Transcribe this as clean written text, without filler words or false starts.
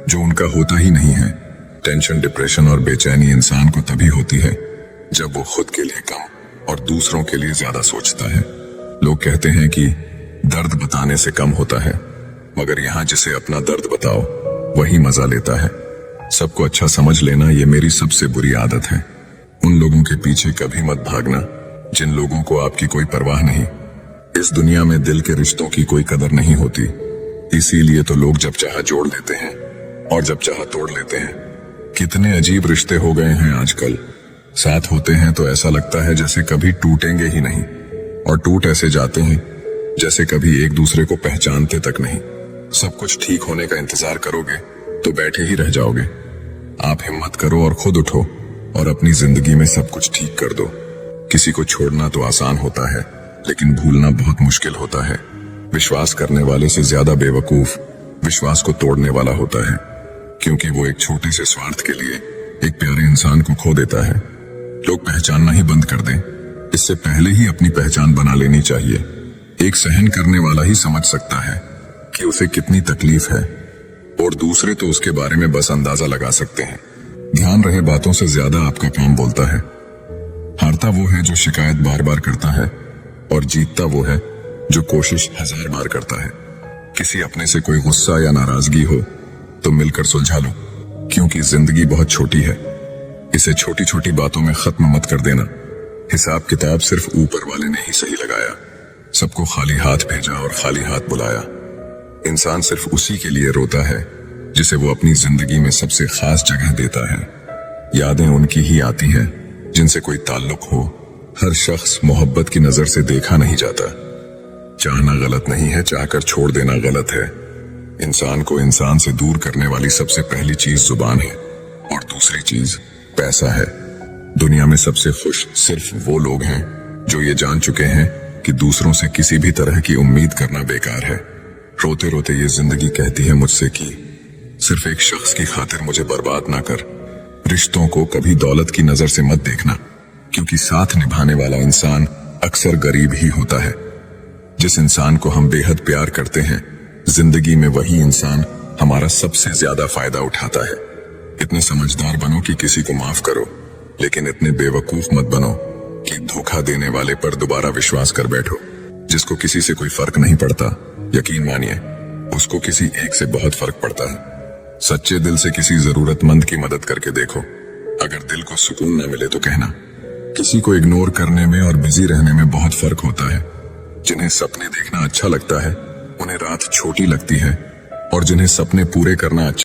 जो उनका होता ही नहीं है। टेंशन, डिप्रेशन और बेचैनी इंसान को तभी होती है जब वो खुद के लिए कम और दूसरों के लिए ज्यादा सोचता है। लोग कहते हैं कि दर्द बताने से कम होता है, मगर यहाँ जिसे अपना दर्द बताओ वही मजा लेता है। सबको अच्छा समझ लेना ये मेरी सबसे बुरी आदत है। उन लोगों के पीछे कभी मत भागना जिन लोगों को आपकी कोई परवाह नहीं। इस दुनिया में दिल के रिश्तों की कोई कदर नहीं होती, इसीलिए तो लोग जब चाहा जोड़ लेते हैं और जब चाहा तोड़ लेते हैं। कितने अजीब रिश्ते हो गए हैं आजकल। साथ होते हैं तो ऐसा लगता है जैसे कभी टूटेंगे ही नहीं, और टूट ऐसे जाते हैं जैसे कभी एक दूसरे को पहचानते तक नहीं। सब कुछ ठीक होने का इंतजार करोगे तो बैठे ही रह जाओगे। आप हिम्मत करो और खुद उठो और अपनी जिंदगी में सब कुछ ठीक कर दो। किसी को छोड़ना तो आसान होता है, लेकिन भूलना बहुत मुश्किल होता है। विश्वास करने वाले से ज्यादा बेवकूफ विश्वास को तोड़ने वाला होता है, क्योंकि वो एक छोटे से स्वार्थ के लिए एक प्यारे इंसान को खो देता है। लोग पहचानना ही बंद कर दें, इससे पहले ही अपनी पहचान बना लेनी चाहिए। एक सहन करने वाला ही समझ सकता है कि उसे कितनी तकलीफ है, और दूसरे तो उसके बारे में बस अंदाजा लगा सकते हैं। ध्यान रहे, बातों से ज्यादा आपका काम बोलता है। हारता वो है जो शिकायत बार बार करता है, और जीतता वो है जो कोशिश 1000 बार करता है। किसी अपने से कोई गुस्सा या नाराजगी हो तो मिलकर सुलझा लो, क्योंकि जिंदगी बहुत छोटी है। इसे छोटी छोटी बातों में खत्म मत कर देना। हिसाब किताब सिर्फ ऊपर वाले ने ही सही लगाया। सबको खाली हाथ भेजा और खाली हाथ बुलाया। इंसान सिर्फ उसी के लिए रोता है जिसे वो अपनी जिंदगी में सबसे खास जगह देता है। यादें उनकी ही आती हैं जिनसे कोई ताल्लुक हो। हर शख्स मोहब्बत की नजर से देखा नहीं जाता। चाहना गलत नहीं है, चाहकर छोड़ देना गलत है। इंसान को इंसान से दूर करने वाली सबसे पहली चीज जुबान है, और दूसरी चीज पैसा है। दुनिया में सबसे खुश सिर्फ वो लोग हैं जो ये जान चुके हैं कि दूसरों से किसी भी तरह की उम्मीद करना बेकार है। रोते रोते ये जिंदगी कहती है मुझसे कि सिर्फ एक शख्स की खातिर मुझे बर्बाद ना कर। रिश्तों को कभी दौलत की नजर से मत देखना, क्योंकि साथ निभाने वाला इंसान अक्सर गरीब ही होता है। जिस इंसान को हम बेहद प्यार करते हैं, जिंदगी में वही इंसान हमारा सबसे ज्यादा फायदा उठाता है। इतने समझदार बनो कि किसी को माफ करो, लेकिन इतने बेवकूफ मत बनो कि धोखा देने वाले पर दोबारा विश्वास कर बैठो। जिसको किसी से कोई फर्क नहीं पड़ता, यकीन मानिए उसको किसी एक से बहुत फर्क पड़ता है। सच्चे दिल से किसी जरूरतमंद की मदद करके देखो। अगर दिल को सुकून न मिले तो कहना। किसी को इग्नोर करने में और बिजी रहने में बहुत फर्क होता है। जिन्हें सपने देखना अच्छा लगता है उन्हें रात छोटी लगती है, और जिन्हें सपने पूरे करना अच्छा